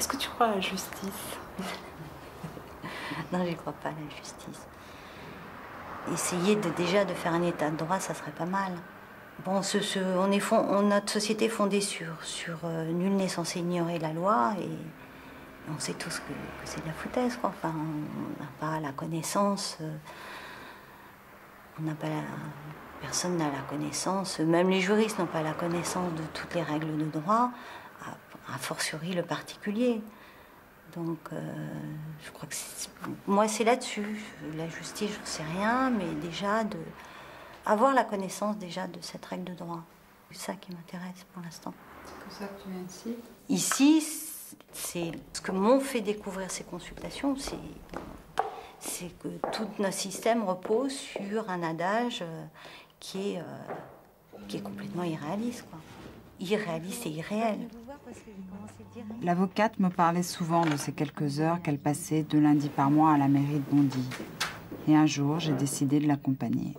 Est-ce que tu crois à la justice? Non, j'y crois pas à la justice. Essayer déjà de faire un état de droit, ça serait pas mal. Bon, notre société est fondée sur nul n'est censé ignorer la loi et on sait tous que c'est de la foutaise, quoi. Enfin, on n'a pas la connaissance, personne n'a la connaissance, même les juristes n'ont pas la connaissance de toutes les règles de droit, a fortiori le particulier. Donc, je crois que moi, c'est là-dessus. La justice, je ne sais rien, mais déjà avoir la connaissance déjà de cette règle de droit. C'est ça qui m'intéresse pour l'instant. C'est pour ça que tu viens ici? Ici, c'est ce que m'ont fait découvrir ces consultations, c'est que tout notre système repose sur un adage qui est complètement irréaliste, quoi. Irréaliste et irréel. L'avocate me parlait souvent de ces quelques heures qu'elle passait 2 lundis par mois à la mairie de Bondy. Et un jour, j'ai décidé de l'accompagner.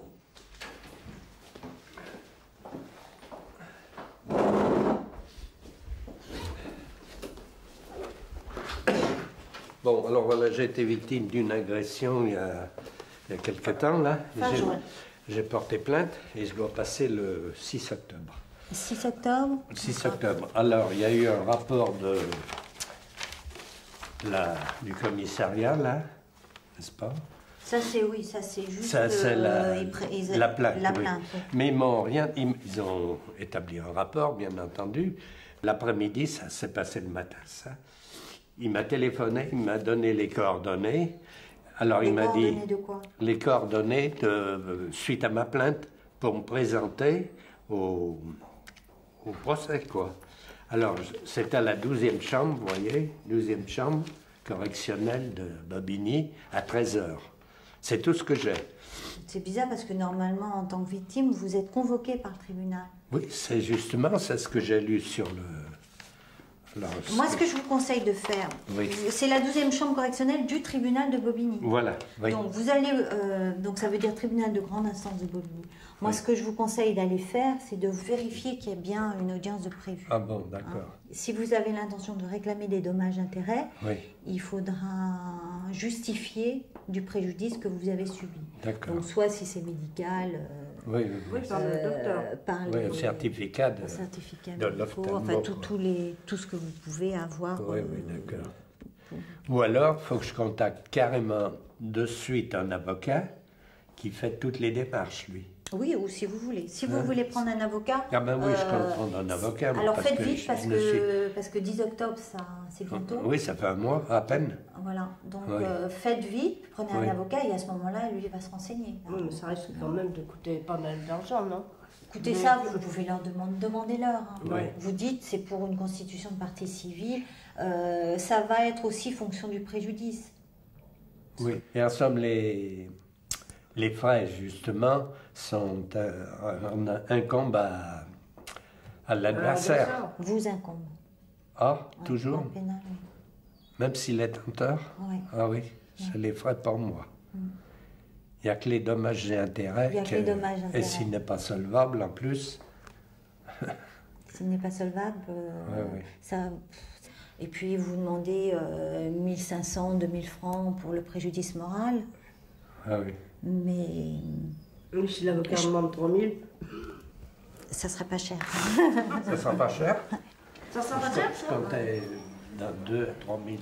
Bon, alors voilà, j'ai été victime d'une agression il y a quelque temps, là. J'ai porté plainte et je dois passer le 6 octobre. 6 octobre? 6 octobre. Alors, il y a eu un rapport du commissariat, là, n'est-ce pas? Ça, c'est oui, ça, c'est juste ça, c'est la plainte. La oui. plainte, oui. Mais ils ont établi un rapport, bien entendu. L'après-midi, ça s'est passé le matin, ça. Il m'a téléphoné, il m'a donné les coordonnées. Alors, il m'a dit... De quoi? Les coordonnées suite à ma plainte pour me présenter au procès, quoi. Alors, c'était à la 12e chambre, vous voyez, 12e chambre correctionnelle de Bobigny, à 13h. C'est tout ce que j'ai. C'est bizarre parce que normalement, en tant que victime, vous êtes convoqué par le tribunal. Oui, c'est justement ce que j'ai lu sur le... Alors, moi, ce que je vous conseille de faire, oui, c'est la 12e chambre correctionnelle du tribunal de Bobigny. Voilà, oui. Donc, vous allez, donc ça veut dire tribunal de grande instance de Bobigny. Moi, oui, ce que je vous conseille d'aller faire, c'est de vérifier qu'il y a bien une audience de prévue. Ah bon, d'accord. Hein. Si vous avez l'intention de réclamer des dommages-intérêts, oui, il faudra justifier du préjudice que vous avez subi. D'accord. Donc, soit si c'est médical... oui, par le docteur. Par un certificat de l'ophtalmo. Enfin, tout ce que vous pouvez avoir. Oui, oui, d'accord. Ou alors, il faut que je contacte carrément de suite un avocat qui fait toutes les démarches, lui. Oui, ou si vous voulez. Si vous voulez prendre un avocat... Ah ben oui, je compte prendre un avocat. Alors faites vite parce que 10 octobre, c'est bientôt. Oui, ça fait un mois, à peine. Voilà, donc oui, faites vite, prenez un avocat et à ce moment-là, lui, il va se renseigner. Oui, mais ça risque quand même de coûter pas mal d'argent, non? Écoutez, ça, vous pouvez leur demandez-leur. Hein. Oui. Vous dites, c'est pour une constitution de partie civile. Ça va être aussi fonction du préjudice. Oui, et en somme, les frais, justement, incombent à l'adversaire. Vous incombent. Ah, toujours? En pénal, oui. Même s'il est tenteur? Oui. Ah oui, c'est les frais pour moi. Il n'y a que les dommages et intérêts. Et s'il n'est pas solvable, en plus... S'il n'est pas solvable, ça... Et puis, vous demandez 1500, 2000 francs pour le préjudice moral. Ah oui. Mais... Si l'avocat demande 3000... Ça serait pas cher. Ça sera pas cher? Ça sera pas cher, ça? Je comptais dans 2 à 3000.